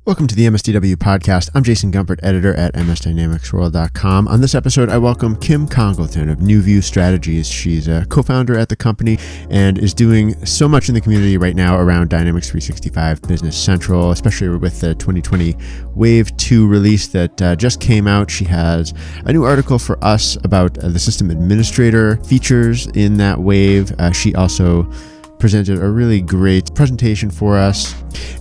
Welcome to the MSDW podcast. I'm Jason Gumpert, editor at msdynamicsworld.com. On this episode, I welcome Kim Congleton of New View Strategies. She's a co-founder at the company and is doing so much in the community right now around Dynamics 365 Business Central, especially with the 2020 Wave 2 release that just came out. She has a new article for us about the system administrator features in that wave. She also presented a really great presentation for us.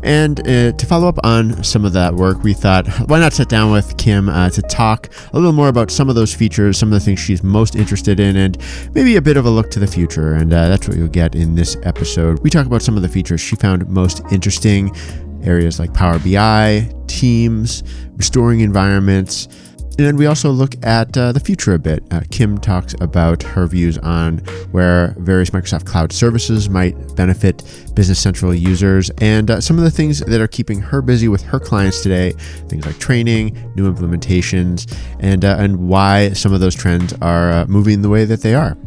And to follow up on some of that work, we thought, why not sit down with Kim to talk a little more about some of those features, some of the things she's most interested in, and maybe a bit of a look to the future. And that's what you'll get in this episode. We talk about some of the features she found most interesting, areas like Power BI, Teams, restoring environments. And we also look at the future a bit. Kim talks about her views on where various Microsoft Cloud services might benefit Business Central users and some of the things that are keeping her busy with her clients today, things like training, new implementations, and why some of those trends are moving the way that they are.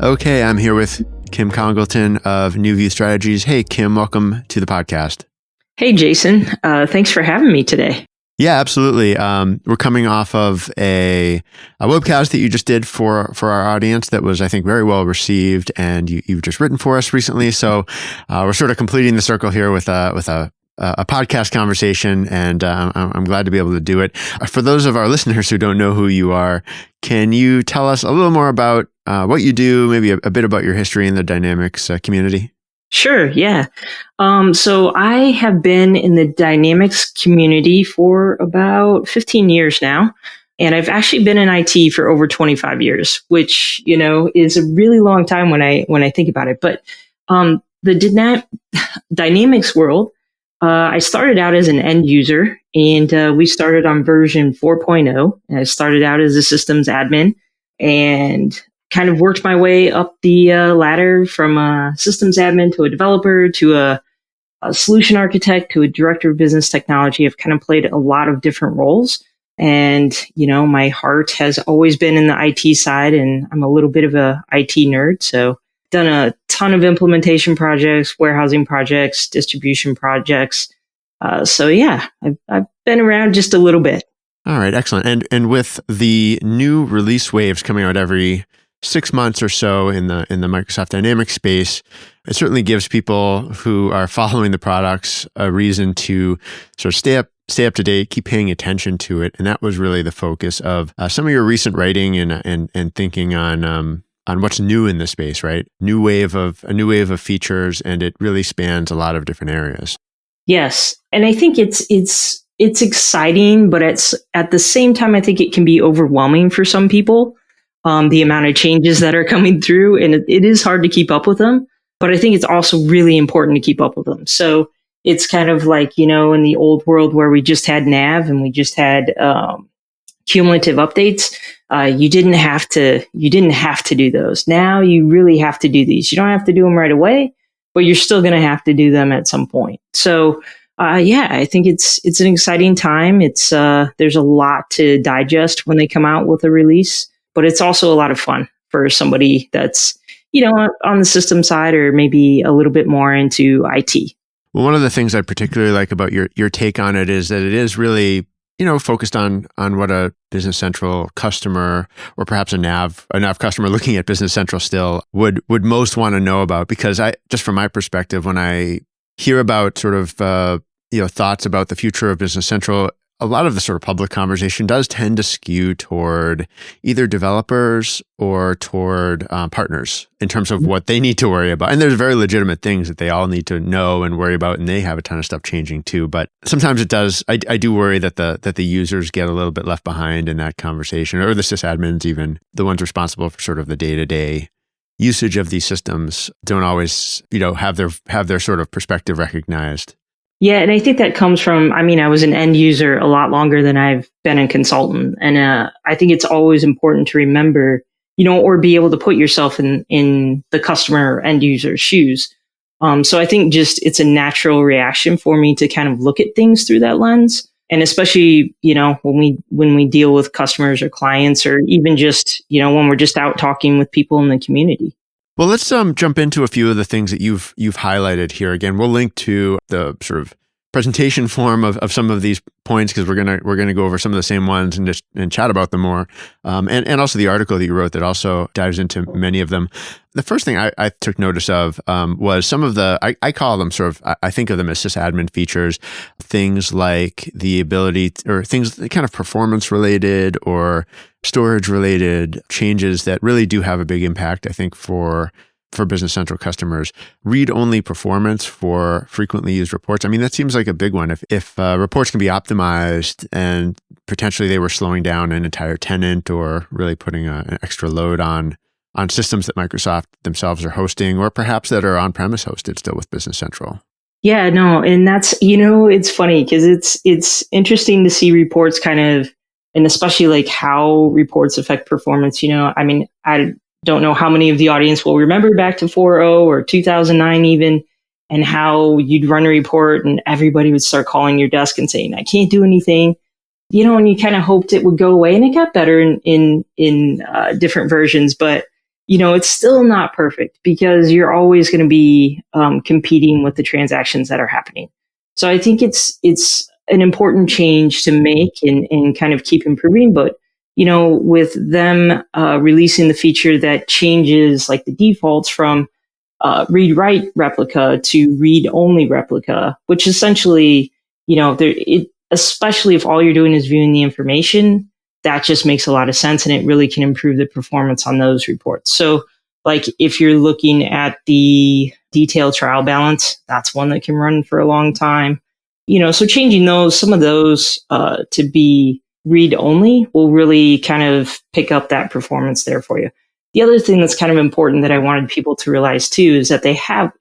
Okay, I'm here with Kim Congleton of New View Strategies. Hey, Kim, welcome to the podcast. Hey, Jason. Thanks for having me today. Yeah, absolutely. We're coming off of a webcast that you just did for our audience that was, I think, very well received, and you've just written for us recently. So we're sort of completing the circle here with a podcast conversation, and I'm glad to be able to do it. For those of our listeners who don't know who you are, can you tell us a little more about what you do, maybe a bit about your history in the Dynamics community? Sure, yeah. So I have been in the Dynamics community for about 15 years now, and I've actually been in IT for over 25 years, which, is a really long time when I think about it. But the Dynamics world, I started out as an end user, and we started on version 4.0. I started out as a systems admin and kind of worked my way up the ladder from a systems admin to a developer to a solution architect to a director of business technology. I've kind of played a lot of different roles. And, my heart has always been in the IT side, and I'm a little bit of a IT nerd. So done a ton of implementation projects, warehousing projects, distribution projects. So yeah, I've been around just a little bit. All right, excellent. And with the new release waves coming out every 6 months or so in the Microsoft Dynamics space, it certainly gives people who are following the products a reason to sort of stay up to date, keep paying attention to it. And that was really the focus of some of your recent writing and thinking on what's new in the space, right? A new wave of features, and it really spans a lot of different areas. Yes, and I think it's exciting, but at the same time, I think it can be overwhelming for some people. The amount of changes that are coming through, and it is hard to keep up with them, but I think it's also really important to keep up with them. So it's kind of like, in the old world where we just had NAV and we just had cumulative updates. You didn't have to do those. Now you really have to do these. You don't have to do them right away, but you're still going to have to do them at some point. So I think it's an exciting time. There's a lot to digest when they come out with a release. But it's also a lot of fun for somebody that's, on the system side or maybe a little bit more into IT. Well, one of the things I particularly like about your take on it is that it is really, focused on what a Business Central customer or perhaps a NAV customer looking at Business Central still would most want to know about. Because just from my perspective, when I hear about sort of, thoughts about the future of Business Central, a lot of the sort of public conversation does tend to skew toward either developers or toward partners in terms of what they need to worry about. And there's very legitimate things that they all need to know and worry about, and they have a ton of stuff changing too. But sometimes it does. I do worry that the users get a little bit left behind in that conversation, or the sysadmins, even the ones responsible for sort of the day-to-day usage of these systems, don't always have their sort of perspective recognized. Yeah, and I think that comes from, I was an end user a lot longer than I've been a consultant. And I think it's always important to remember, or be able to put yourself in the customer or end user's shoes. So I think just it's a natural reaction for me to kind of look at things through that lens. And especially, when we deal with customers or clients, or even just, when we're just out talking with people in the community. Well, let's jump into a few of the things that you've highlighted here. Again, we'll link to the sort of presentation form of some of these points, because we're gonna go over some of the same ones and chat about them more, and also the article that you wrote that also dives into many of them. The first thing I took notice of was some of the I call them sort of, I think of them as sysadmin features, things like the ability or things kind of performance related or storage related changes that really do have a big impact, I think, for Business Central customers. Read-only performance for frequently used reports. I mean, that seems like a big one. If reports can be optimized and potentially they were slowing down an entire tenant or really putting an extra load on systems that Microsoft themselves are hosting, or perhaps that are on-premise hosted still with Business Central. Yeah, no, and that's, it's funny because it's interesting to see reports kind of, and especially like how reports affect performance. I mean, I don't know how many of the audience will remember back to 4.0 or 2009 even, and how you'd run a report and everybody would start calling your desk and saying, I can't do anything, and you kind of hoped it would go away, and it got better in different versions, but it's still not perfect because you're always going to be competing with the transactions that are happening. So I think it's an important change to make and kind of keep improving. But, with them releasing the feature that changes like the defaults from read-write replica to read-only replica, which essentially, especially if all you're doing is viewing the information, that just makes a lot of sense, and it really can improve the performance on those reports. So like if you're looking at the detailed trial balance, that's one that can run for a long time. So changing some of those to be read only will really kind of pick up that performance there for you. The other thing that's kind of important that I wanted people to realize too is that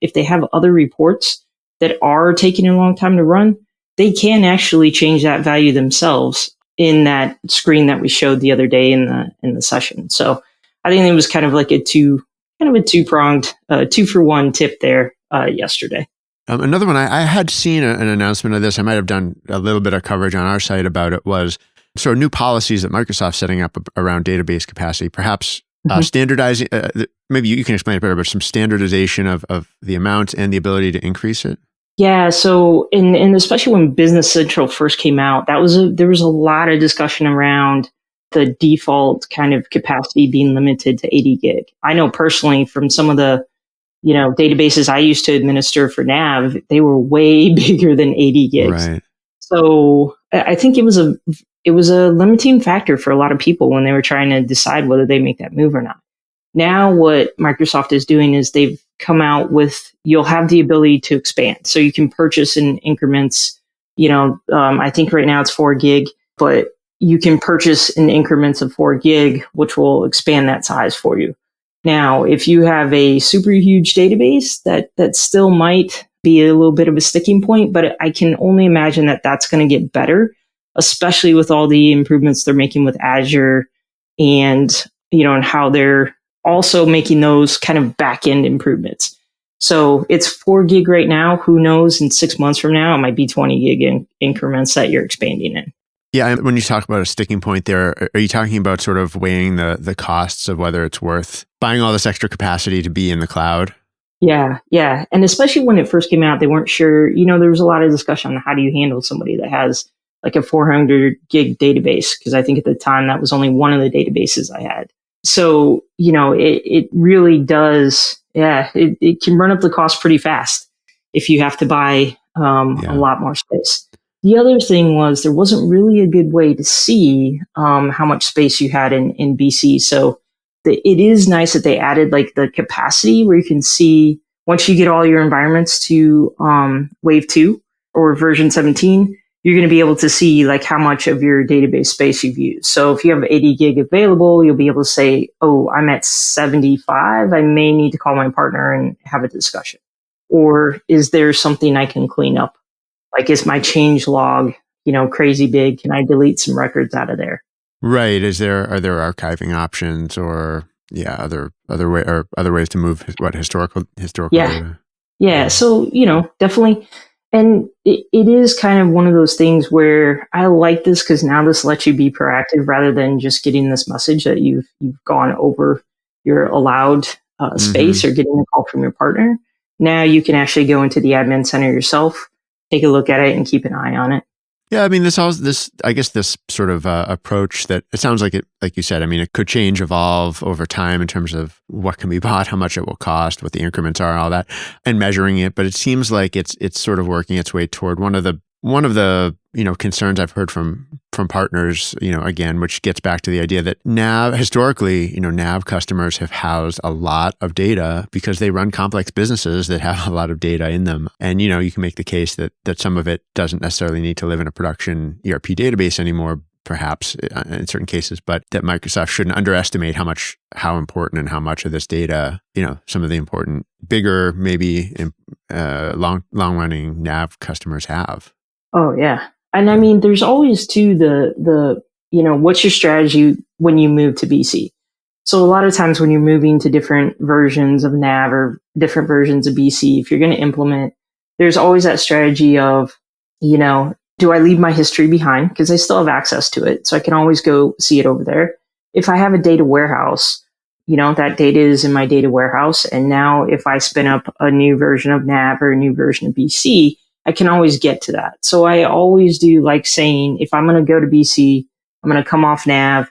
if they have other reports that are taking a long time to run, they can actually change that value themselves in that screen that we showed the other day in the session. So I think it was kind of like a two-pronged, 2-for-1 tip there yesterday. Another one, I had seen an announcement of this. I might have done a little bit of coverage on our site about it, was sort of new policies that Microsoft's setting up around database capacity, perhaps standardizing, maybe you can explain it better, but some standardization of the amounts and the ability to increase it. Yeah, so and especially when Business Central first came out, there was a lot of discussion around the default kind of capacity being limited to 80 gig. I know personally from some of the databases I used to administer for NAV, they were way bigger than 80 gigs. Right. So I think it was a limiting factor for a lot of people when they were trying to decide whether they make that move or not. Now what Microsoft is doing is they've come out with, you'll have the ability to expand. So you can purchase in increments, I think right now it's 4 gig, but you can purchase in increments of 4 gig, which will expand that size for you. Now, if you have a super huge database, that still might be a little bit of a sticking point, but I can only imagine that that's going to get better, especially with all the improvements they're making with Azure and, and how they're also making those kind of back-end improvements. So it's 4 gig right now. Who knows? In 6 months from now, it might be 20 gig increments that you're expanding in. Yeah, when you talk about a sticking point there, are you talking about sort of weighing the costs of whether it's worth buying all this extra capacity to be in the cloud? Yeah. And especially when it first came out, they weren't sure. There was a lot of discussion on how do you handle somebody that has like a 400 gig database, because I think at the time that was only one of the databases I had. So, it really does. Yeah, it can run up the cost pretty fast if you have to buy a lot more space. The other thing was there wasn't really a good way to see how much space you had in BC. So it is nice that they added like the capacity where you can see once you get all your environments to Wave 2 or version 17, you're going to be able to see like how much of your database space you've used. So if you have 80 gig available, you'll be able to say, oh, I'm at 75. I may need to call my partner and have a discussion. Or is there something I can clean up? Like, is my change log, crazy big? Can I delete some records out of there? Right. Are there archiving options or other ways to move historical data? Yeah. So, definitely. And it is kind of one of those things where I like this because now this lets you be proactive rather than just getting this message that you've gone over your allowed space or getting a call from your partner. Now you can actually go into the admin center yourself, take a look at it and keep an eye on it. Yeah, I mean, this sort of approach that it sounds like it, like you said, I mean, it could change, evolve over time in terms of what can be bought, how much it will cost, what the increments are, all that, and measuring it. But it seems like it's sort of working its way toward one of the concerns I've heard from partners, again, which gets back to the idea that historically, NAV customers have housed a lot of data because they run complex businesses that have a lot of data in them. And, you can make the case that some of it doesn't necessarily need to live in a production ERP database anymore, perhaps in certain cases, but that Microsoft shouldn't underestimate how important and how much of this data, some of the important, bigger, maybe long running NAV customers have. Oh, yeah. And I mean, there's always too what's your strategy when you move to BC? So a lot of times when you're moving to different versions of NAV or different versions of BC, if you're going to implement, there's always that strategy of, do I leave my history behind? Because I still have access to it. So I can always go see it over there. If I have a data warehouse, that data is in my data warehouse. And now if I spin up a new version of NAV or a new version of BC, I can always get to that. So I always do like saying, if I'm going to go to BC, I'm going to come off NAV,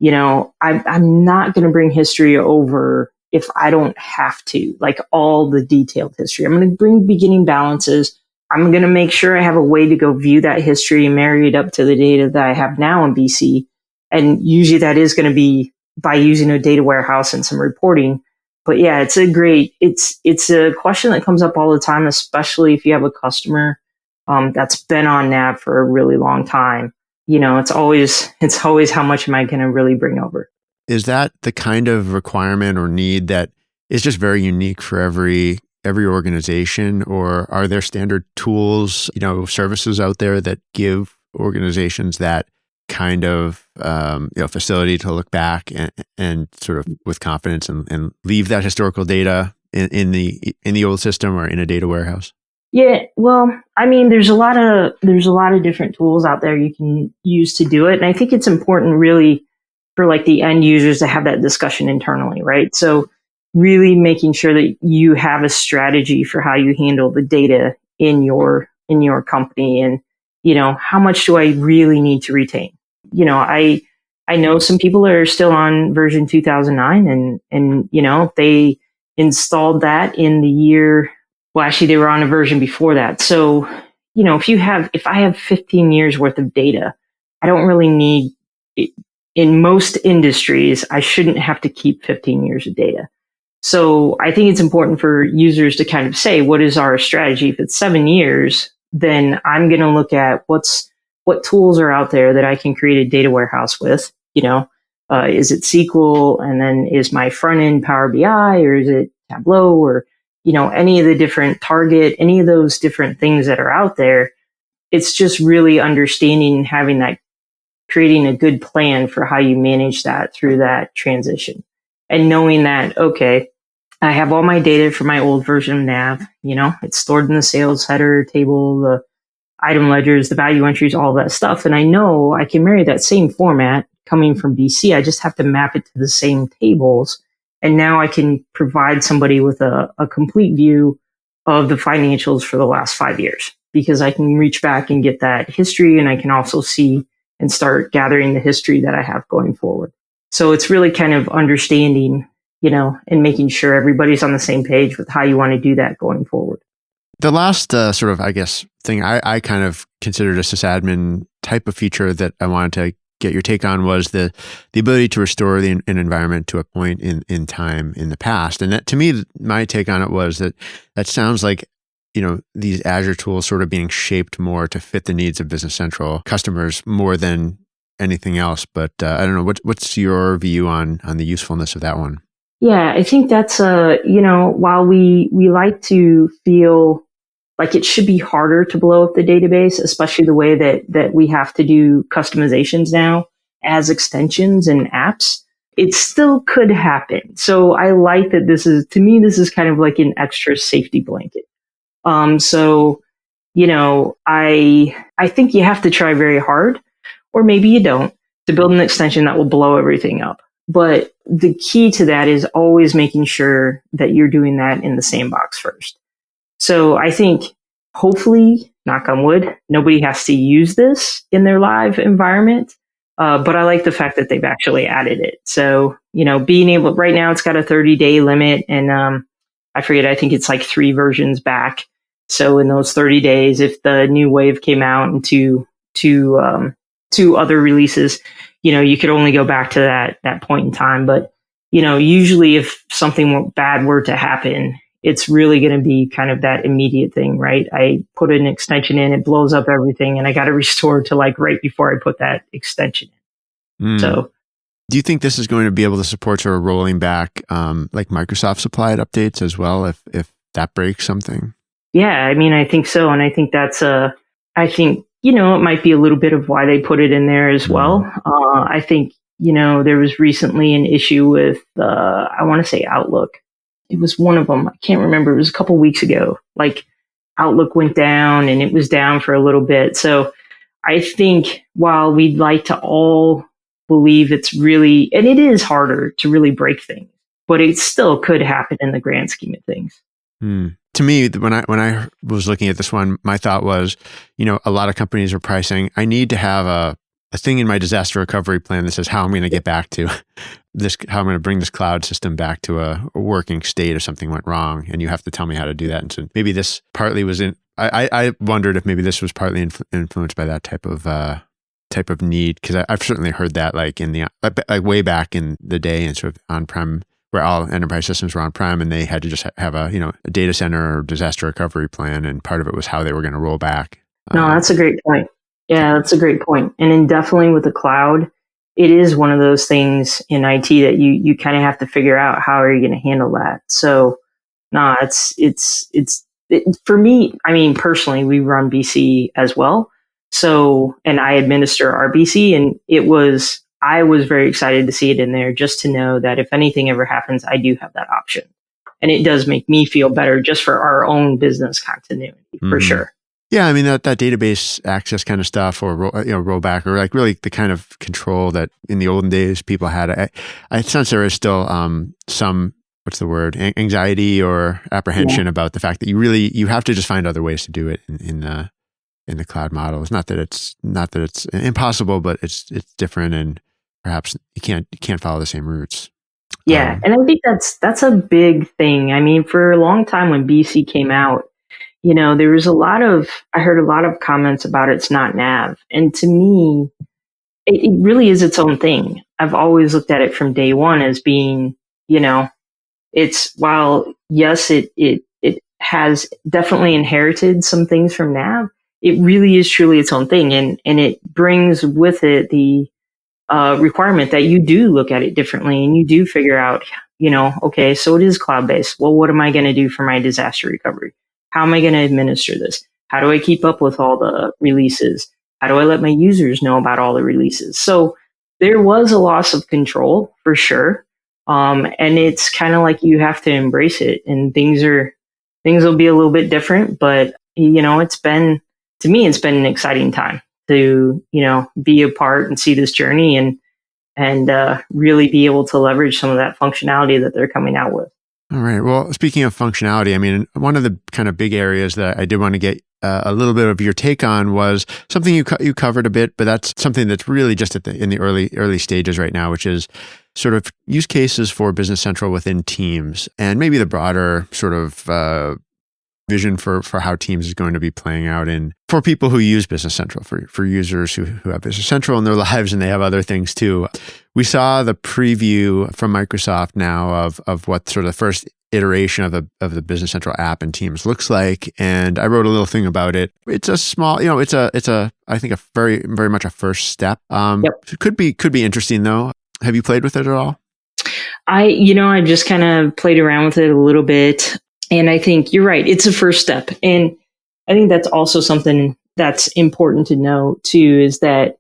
I'm not going to bring history over if I don't have to, like all the detailed history. I'm going to bring beginning balances. I'm going to make sure I have a way to go view that history and marry it up to the data that I have now in BC. And usually that is going to be by using a data warehouse and some reporting. But yeah, it's a question that comes up all the time, especially if you have a customer that's been on NAV for a really long time. It's always how much am I going to really bring over? Is that the kind of requirement or need that is just very unique for every organization, or are there standard tools, services out there that give organizations that kind of facility to look back and sort of with confidence and leave that historical data in the old system or in a data warehouse? Yeah, well, I mean, there's a lot of different tools out there you can use to do it, and I think it's important really for like the end users to have that discussion internally, right? So really making sure that you have a strategy for how you handle the data in your company, and how much do I really need to retain? I know some people are still on version 2009 and they installed that in the year. Well, actually they were on a version before that. So, if I have 15 years worth of data, I don't really need it. In most industries, I shouldn't have to keep 15 years of data. So I think it's important for users to kind of say, what is our strategy? If it's 7 years, then I'm going to look at what tools are out there that I can create a data warehouse with. Is it SQL? And then is my front end Power BI, or is it Tableau, or, any of the different Target, any of those different things that are out there? It's just really understanding and creating a good plan for how you manage that through that transition. And knowing that, okay, I have all my data from my old version of NAV, it's stored in the sales header table, the item ledgers, the value entries, all that stuff. And I know I can marry that same format coming from BC. I just have to map it to the same tables. And now I can provide somebody with a complete view of the financials for the last 5 years, because I can reach back and get that history, and I can also see and start gathering the history that I have going forward. So it's really kind of understanding, and making sure everybody's on the same page with how you want to do that going forward. The last sort of, I guess, thing I kind of considered a sysadmin type of feature that I wanted to get your take on was the ability to restore an environment to a point in time in the past. And that, to me, my take on it was that sounds like, these Azure tools sort of being shaped more to fit the needs of Business Central customers more than anything else. But I don't know, what's your view on the usefulness of that one? Yeah, I think that's while we like to feel like it should be harder to blow up the database, especially the way that we have to do customizations now as extensions and apps, it still could happen. So I like that this is kind of like an extra safety blanket. So, I think you have to try very hard, or maybe you don't, to build an extension that will blow everything up. But the key to that is always making sure that you're doing that in the sandbox first. So I think hopefully knock on wood, nobody has to use this in their live environment. But I like the fact that they've actually added it. So, being able, right now it's got a 30-day limit, and I forget, I think it's like 3 versions back. So in those 30 days, if the new wave came out and two other releases, you could only go back to that point in time. But, usually if something bad were to happen, it's really going to be kind of that immediate thing, right? I put an extension in, it blows up everything, and I got to restore to like right before I put that extension in. So, do you think this is going to be able to support sort of rolling back like Microsoft supplied updates as well if that breaks something? Yeah, I mean, I think so. And I think it might be a little bit of why they put it in there as well. I think, there was recently an issue with, I want to say Outlook. It was one of them. I can't remember. It was a couple weeks ago. Like Outlook went down and it was down for a little bit. So I think while we'd like to all believe it's really, and it is harder to really break things, but it still could happen in the grand scheme of things. To me, when I was looking at this one, my thought was, a lot of companies are pricing, I need to have a thing in my disaster recovery plan that says how I'm going to get back to this, how I'm going to bring this cloud system back to a working state if something went wrong. And you have to tell me how to do that. And so maybe this partly was I wondered if maybe this was partly influenced by that type of need. Cause I've certainly heard that like like way back in the day and sort of on-prem, where all enterprise systems were on-prem and they had to just have a data center or disaster recovery plan. And part of it was how they were going to roll back. No, that's a great point. Yeah, that's a great point. And then definitely with the cloud, it is one of those things in IT that you kind of have to figure out how are you going to handle that. So, no, it's for me, I mean, personally, we run BC as well. So, and I administer our BC, and I was very excited to see it in there just to know that if anything ever happens, I do have that option. And it does make me feel better just for our own business continuity, for sure. Yeah, I mean, that database access kind of stuff, or rollback, or like really the kind of control that in the olden days people had. I sense there is still some, what's the word, anxiety or apprehension about the fact that you have to just find other ways to do it in the cloud model. It's not that it's impossible, but it's different, and perhaps you can't follow the same routes. Yeah, and I think that's a big thing. I mean, for a long time when BC came out, there was I heard a lot of comments about it's not NAV. And to me, it really is its own thing. I've always looked at it from day one as being, while yes, it has definitely inherited some things from NAV, it really is truly its own thing. And it brings with it the requirement that you do look at it differently and you do figure out, okay, so it is cloud-based. Well, what am I going to do for my disaster recovery? How am I going to administer this? How do I keep up with all the releases? How do I let my users know about all the releases? So there was a loss of control for sure. And it's kind of like you have to embrace it, and things will be a little bit different, but it's been an exciting time to, be a part and see this journey and really be able to leverage some of that functionality that they're coming out with. All right. Well, speaking of functionality, I mean, one of the kind of big areas that I did want to get a little bit of your take on was something you covered a bit, but that's something that's really just in the early stages right now, which is sort of use cases for Business Central within Teams, and maybe the broader sort of vision for how Teams is going to be playing out for people who use Business Central, for users who have Business Central in their lives and they have other things too. We saw the preview from Microsoft now of what sort of the first iteration of the Business Central app in Teams looks like, and I wrote a little thing about it. It's a small, it's a I think a very very much a first step. It could be interesting though. Have you played with it at all? I just kind of played around with it a little bit. And I think you're right. It's a first step. And I think that's also something that's important to know too, is that,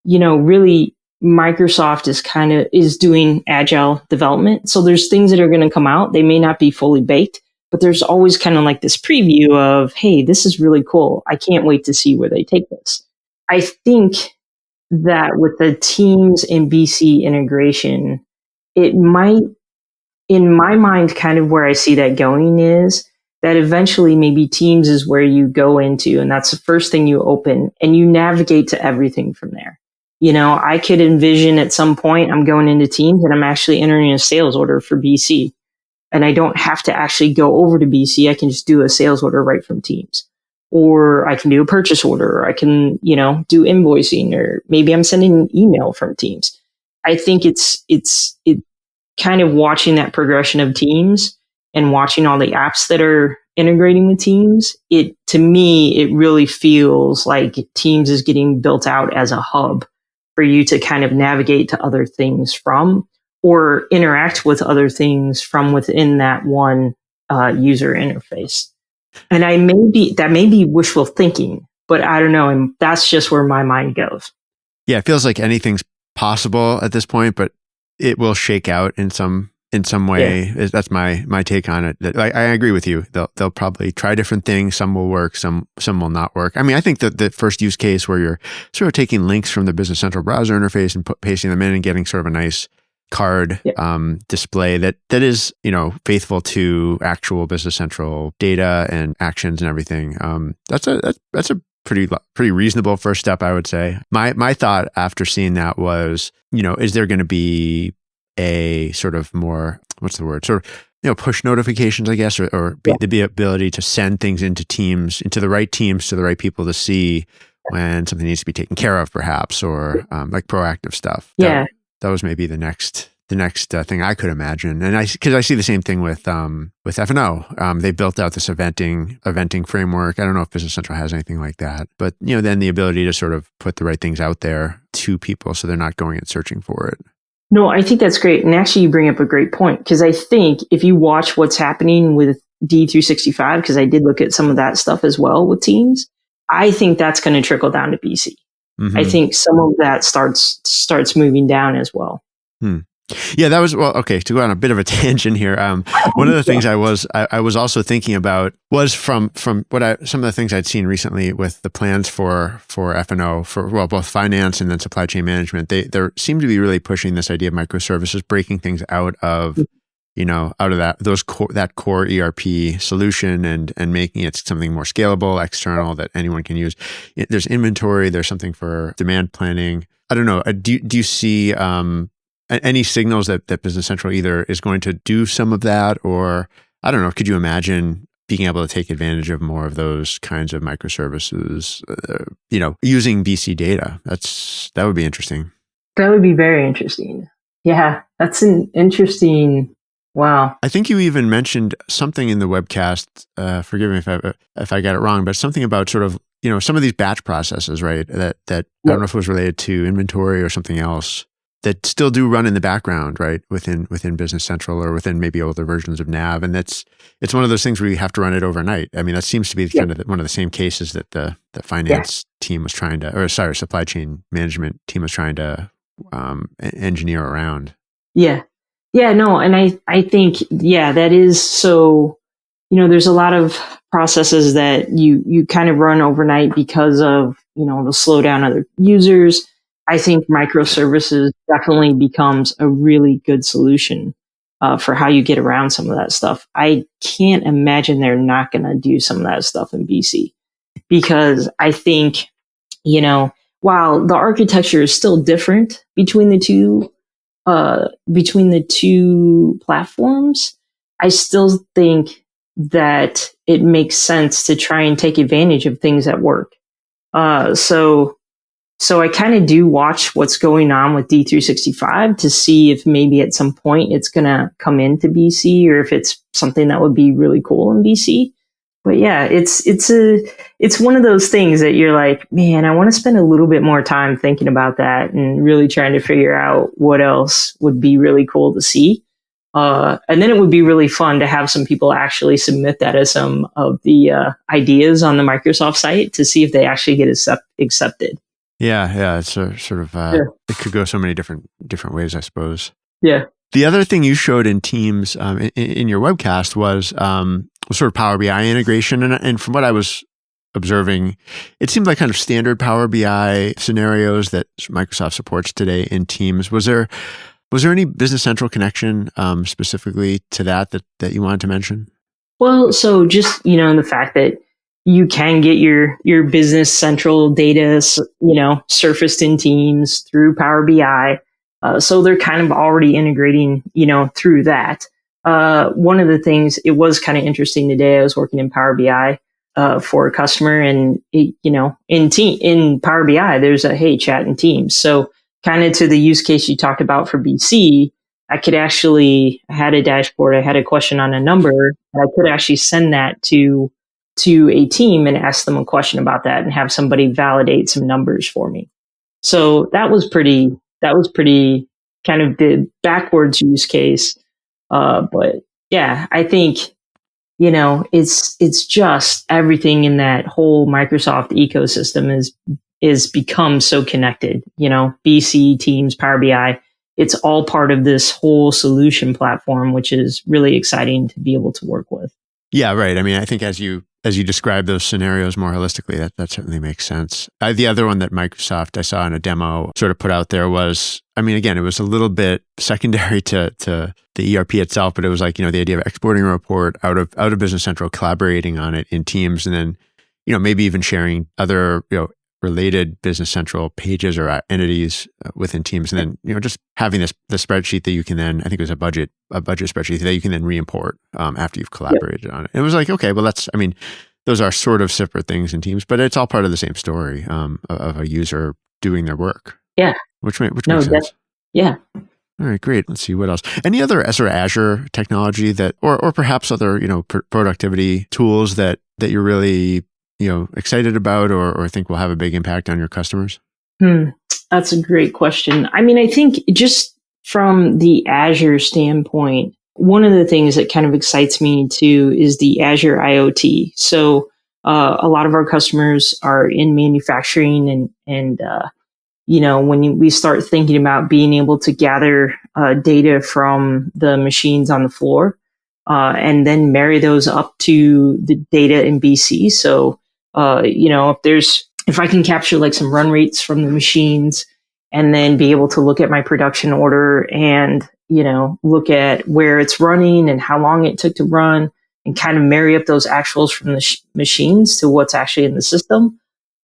really Microsoft is doing agile development. So there's things that are going to come out. They may not be fully baked, but there's always kind of like this preview of, hey, this is really cool. I can't wait to see where they take this. I think that with the Teams and BC integration, it might, in my mind, kind of where I see that going is that eventually maybe Teams is where you go into, and that's the first thing you open, and you navigate to everything from there. I could envision at some point I'm going into Teams and I'm actually entering a sales order for BC. And I don't have to actually go over to BC. I can just do a sales order right from Teams. Or I can do a purchase order, or I can, do invoicing, or maybe I'm sending an email from Teams. I think it's kind of watching that progression of Teams and watching all the apps that are integrating with Teams. To me, it really feels like Teams is getting built out as a hub for you to kind of navigate to other things from, or interact with other things from within that one user interface. And that may be wishful thinking, but I don't know. And that's just where my mind goes. Yeah, it feels like anything's possible at this point, but it will shake out in some way. Yeah. That's my take on it. I agree with you. They'll probably try different things. Some will work, some will not work. I mean, I think that the first use case where you're sort of taking links from the Business Central browser interface and pasting them in and getting sort of a nice card display that is, faithful to actual Business Central data and actions and everything. That's a pretty reasonable first step, I would say. My thought after seeing that was, is there going to be a sort of more, what's the word? Sort of, push notifications, I guess, or the ability to send things into Teams, into the right teams, to the right people to see when something needs to be taken care of, perhaps, or like proactive stuff. Yeah. That was maybe the next thing I could imagine. And because I see the same thing with F&O. They built out this eventing framework. I don't know if Business Central has anything like that, but then the ability to sort of put the right things out there to people so they're not going and searching for it. No, I think that's great. And actually you bring up a great point, because I think if you watch what's happening with D365, because I did look at some of that stuff as well with Teams, I think that's going to trickle down to BC. Mm-hmm. I think some of that starts moving down as well. Yeah, that was, well, okay, to go on a bit of a tangent here. One of the things I was also thinking about was from some of the things I'd seen recently with the plans for F&O, for both finance and then supply chain management. They seem to be really pushing this idea of microservices, breaking things out of that core ERP solution and making it something more scalable, external, that anyone can use. There's inventory, there's something for demand planning. I don't know. Do you see any signals that Business Central either is going to do some of that, or I don't know, could you imagine being able to take advantage of more of those kinds of microservices, using BC data? That would be interesting. That would be very interesting. Yeah, that's an interesting. Wow. I think you even mentioned something in the webcast, forgive me if I got it wrong, but something about sort of, some of these batch processes, right? That I don't know if it was related to inventory or something else, that still do run in the background, right? Within Business Central, or within maybe older versions of NAV. And it's one of those things where you have to run it overnight. I mean, that seems to be kind of one of the same cases that the finance team was trying to, supply chain management team was trying to engineer around. Yeah. Yeah, no, and I think, that is so, there's a lot of processes that you kind of run overnight because of, the slow down other users. I think microservices definitely becomes a really good solution for how you get around some of that stuff. I can't imagine they're not going to do some of that stuff in BC, because I think, while the architecture is still different between the two platforms, I still think that it makes sense to try and take advantage of things that work. So I kind of do watch what's going on with D365 to see if maybe at some point it's going to come into BC, or if it's something that would be really cool in BC. But yeah, it's one of those things that you're like, man, I want to spend a little bit more time thinking about that and really trying to figure out what else would be really cool to see. And then it would be really fun to have some people actually submit that as some of the ideas on the Microsoft site to see if they actually get accepted. Yeah, it's a sort of it could go so many different ways, I suppose. Yeah. The other thing you showed in Teams in your webcast was sort of Power BI integration, and from what I was observing, it seemed like kind of standard Power BI scenarios that Microsoft supports today in Teams. Was there any Business Central connection specifically to that you wanted to mention? Well, so just, the fact that you can get your business central data, surfaced in Teams through Power BI. So they're kind of already integrating, through that. One of the things, it was kind of interesting today. I was working in Power BI for a customer, and in Power BI, there's a hey chat in Teams. So kind of to the use case you talked about for BC, I had a dashboard, I had a question on a number, and I could actually send that to a team and ask them a question about that and have somebody validate some numbers for me. So that was pretty kind of the backwards use case. But yeah, I think, it's just everything in that whole Microsoft ecosystem is become so connected, BC, Teams, Power BI. It's all part of this whole solution platform, which is really exciting to be able to work with. Yeah, right. I mean, I think as you describe those scenarios more holistically, that certainly makes sense. The other one that Microsoft I saw in a demo sort of put out there was, I mean, again, it was a little bit secondary to the ERP itself, but it was like, the idea of exporting a report out of Business Central, collaborating on it in Teams, and then, maybe even sharing other, related Business Central pages or entities within Teams, and then just having the spreadsheet that you can then, I think it was a budget spreadsheet that you can then re-import after you've collaborated on it. And it was like, okay, well those are sort of separate things in Teams, but it's all part of the same story of a user doing their work. Yeah, which makes sense. Yeah. All right, great. Let's see what else. Any other sort of Azure technology that, or perhaps other productivity tools that you're really excited about or think will have a big impact on your customers? That's a great question. I mean, I think just from the Azure standpoint, one of the things that kind of excites me too is the Azure IoT. So a lot of our customers are in manufacturing, and when we start thinking about being able to gather data from the machines on the floor and then marry those up to the data in BC. So if I can capture like some run rates from the machines and then be able to look at my production order and, look at where it's running and how long it took to run and kind of marry up those actuals from the machines to what's actually in the system.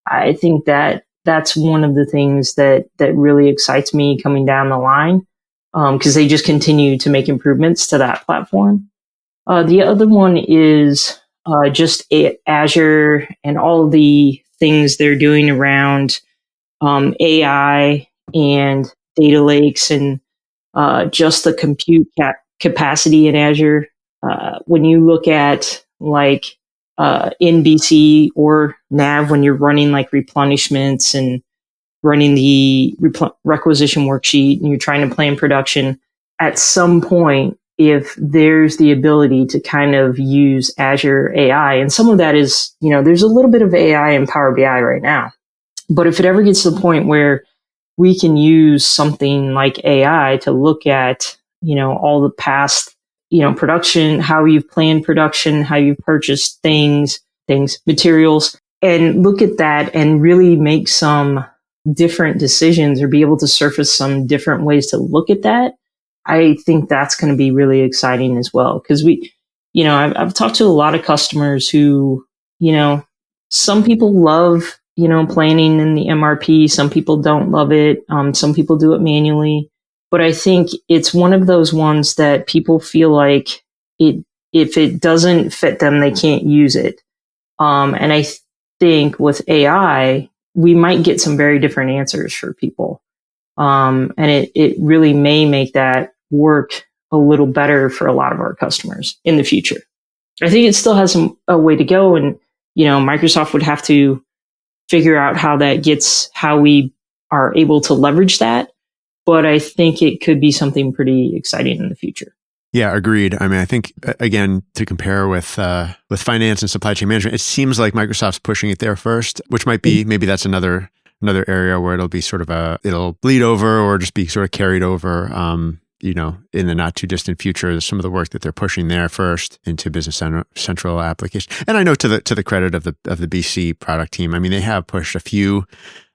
I think that's one of the things that really excites me coming down the line because they just continue to make improvements to that platform. The other one is just Azure and all the things they're doing around AI and data lakes and just the compute capacity in Azure. When you look at like in BC or NAV, when you're running like replenishments and running the requisition worksheet and you're trying to plan production, at some point, if there's the ability to kind of use Azure AI, and some of that is, there's a little bit of AI in Power BI right now, but if it ever gets to the point where we can use something like AI to look at, all the past, production, how you've planned production, how you've purchased things, materials, and look at that and really make some different decisions or be able to surface some different ways to look at that. I think that's going to be really exciting as well. Because I've talked to a lot of customers who, some people love, planning in the MRP. Some people don't love it. Some people do it manually. But I think it's one of those ones that people feel like if it doesn't fit them, they can't use it. And I think with AI, we might get some very different answers for people. And it really may make that work a little better for a lot of our customers in the future. I think it still has a way to go, and Microsoft would have to figure out how we are able to leverage that. But I think it could be something pretty exciting in the future. Yeah, agreed. I mean, I think again, to compare with finance and supply chain management, it seems like Microsoft's pushing it there first, which might be maybe that's another area where it'll be sort of it'll bleed over or just be sort of carried over. In the not too distant future, some of the work that they're pushing there first into Business Central application. And I know to the credit of the BC product team, I mean, they have pushed a few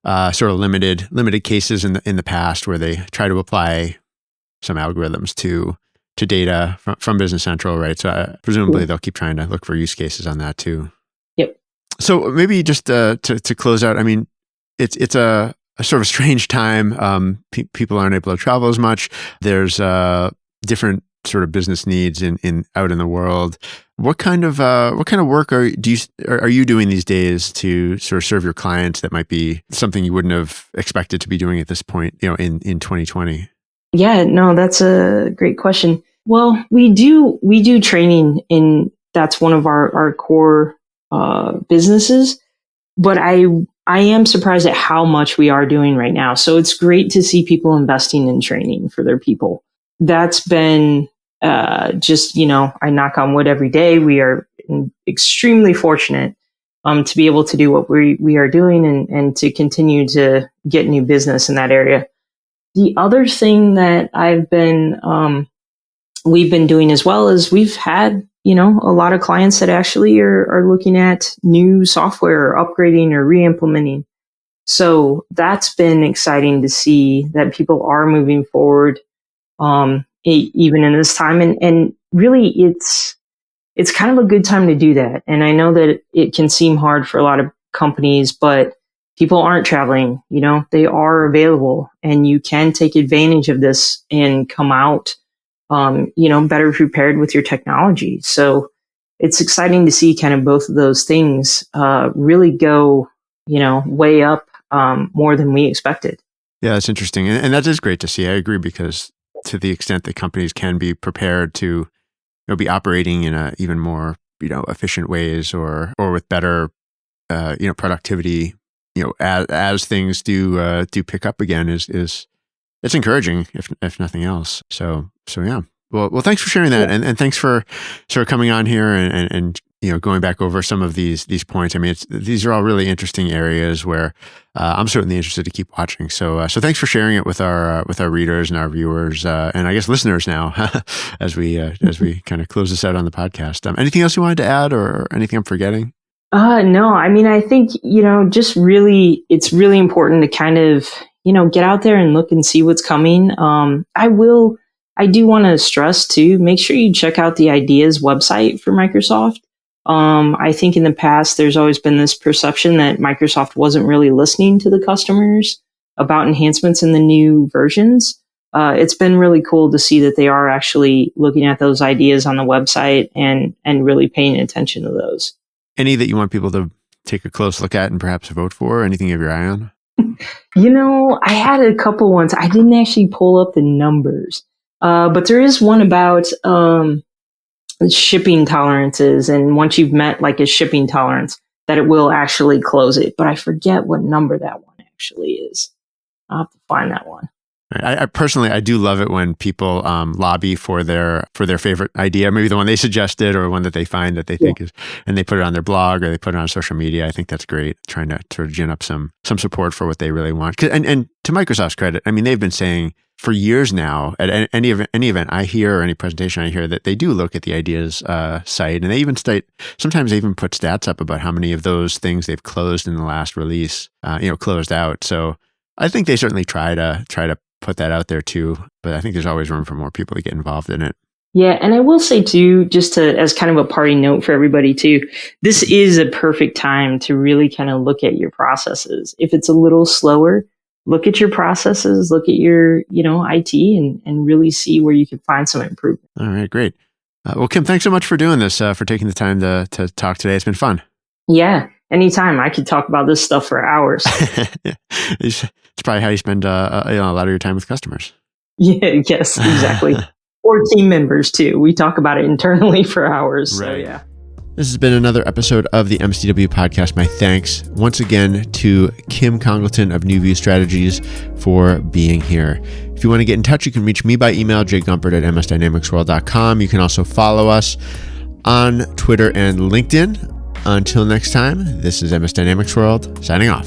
sort of limited cases in the past where they try to apply some algorithms to data from Business Central, right? So presumably they'll keep trying to look for use cases on that too. Yep. So maybe just to close out, I mean, it's a sort of strange time. People aren't able to travel as much. There's different sort of business needs in out in the world. What kind of work are you doing these days to sort of serve your clients that might be something you wouldn't have expected to be doing at this point, in 2020? Yeah, no, that's a great question. Well, we do training that's one of our core businesses, but I am surprised at how much we are doing right now. So it's great to see people investing in training for their people. That's been just, I knock on wood every day. We are extremely fortunate to be able to do what we are doing and to continue to get new business in that area. The other thing that we've been doing as well is we've had, a lot of clients that actually are looking at new software or upgrading or re-implementing. So that's been exciting to see that people are moving forward, even in this time. And really it's kind of a good time to do that. And I know that it can seem hard for a lot of companies, but people aren't traveling, they are available, and you can take advantage of this and come out, better prepared with your technology. So it's exciting to see kind of both of those things really go, way up more than we expected. Yeah, that's interesting. And that is great to see. I agree, because to the extent that companies can be prepared to be operating in a even more, efficient ways or with better, productivity, as things do pick up again is it's encouraging if nothing else. So yeah. Well, thanks for sharing that, and thanks for sort of coming on here and going back over some of these points. I mean, these are all really interesting areas where I'm certainly interested to keep watching. So thanks for sharing it with our readers and our viewers and I guess listeners now as we kind of close this out on the podcast. Anything else you wanted to add, or anything I'm forgetting? No, I mean, I think, just really, it's really important to kind of, get out there and look and see what's coming. I do want to stress too, make sure you check out the Ideas website for Microsoft. I think in the past, there's always been this perception that Microsoft wasn't really listening to the customers about enhancements in the new versions. It's been really cool to see that they are actually looking at those ideas on the website and really paying attention to those. Any that you want people to take a close look at and perhaps vote for? Anything you have your eye on? I had a couple ones. I didn't actually pull up the numbers, but there is one about shipping tolerances. And once you've met like a shipping tolerance, that it will actually close it. But I forget what number that one actually is. I'll have to find that one. I personally, I do love it when people lobby for their favorite idea, maybe the one they suggested or one that they find that they think is, and they put it on their blog or they put it on social media. I think that's great, trying to sort of gin up some support for what they really want. And to Microsoft's credit, I mean, they've been saying for years now at any event I hear or any presentation I hear that they do look at the Ideas site, and they even sometimes they even put stats up about how many of those things they've closed in the last release, closed out. So I think they certainly try to put that out there too, but I think there's always room for more people to get involved in it. Yeah, and I will say too, just as kind of a party note for everybody too, this is a perfect time to really kind of look at your processes. If it's a little slower, look at your processes, look at your, IT and really see where you can find some improvement. All right, great. Well, Kim, thanks so much for doing this, for taking the time to talk today. It's been fun. Yeah. Anytime. I could talk about this stuff for hours. Yeah. It's probably how you spend a lot of your time with customers. Yeah, yes, exactly. Or team members too. We talk about it internally for hours. Right. So yeah. This has been another episode of the MSDW podcast. My thanks once again to Kim Congleton of New View Strategies for being here. If you want to get in touch, you can reach me by email, jgumpert@msdynamicsworld.com. You can also follow us on Twitter and LinkedIn. Until next time, this is MS Dynamics World signing off.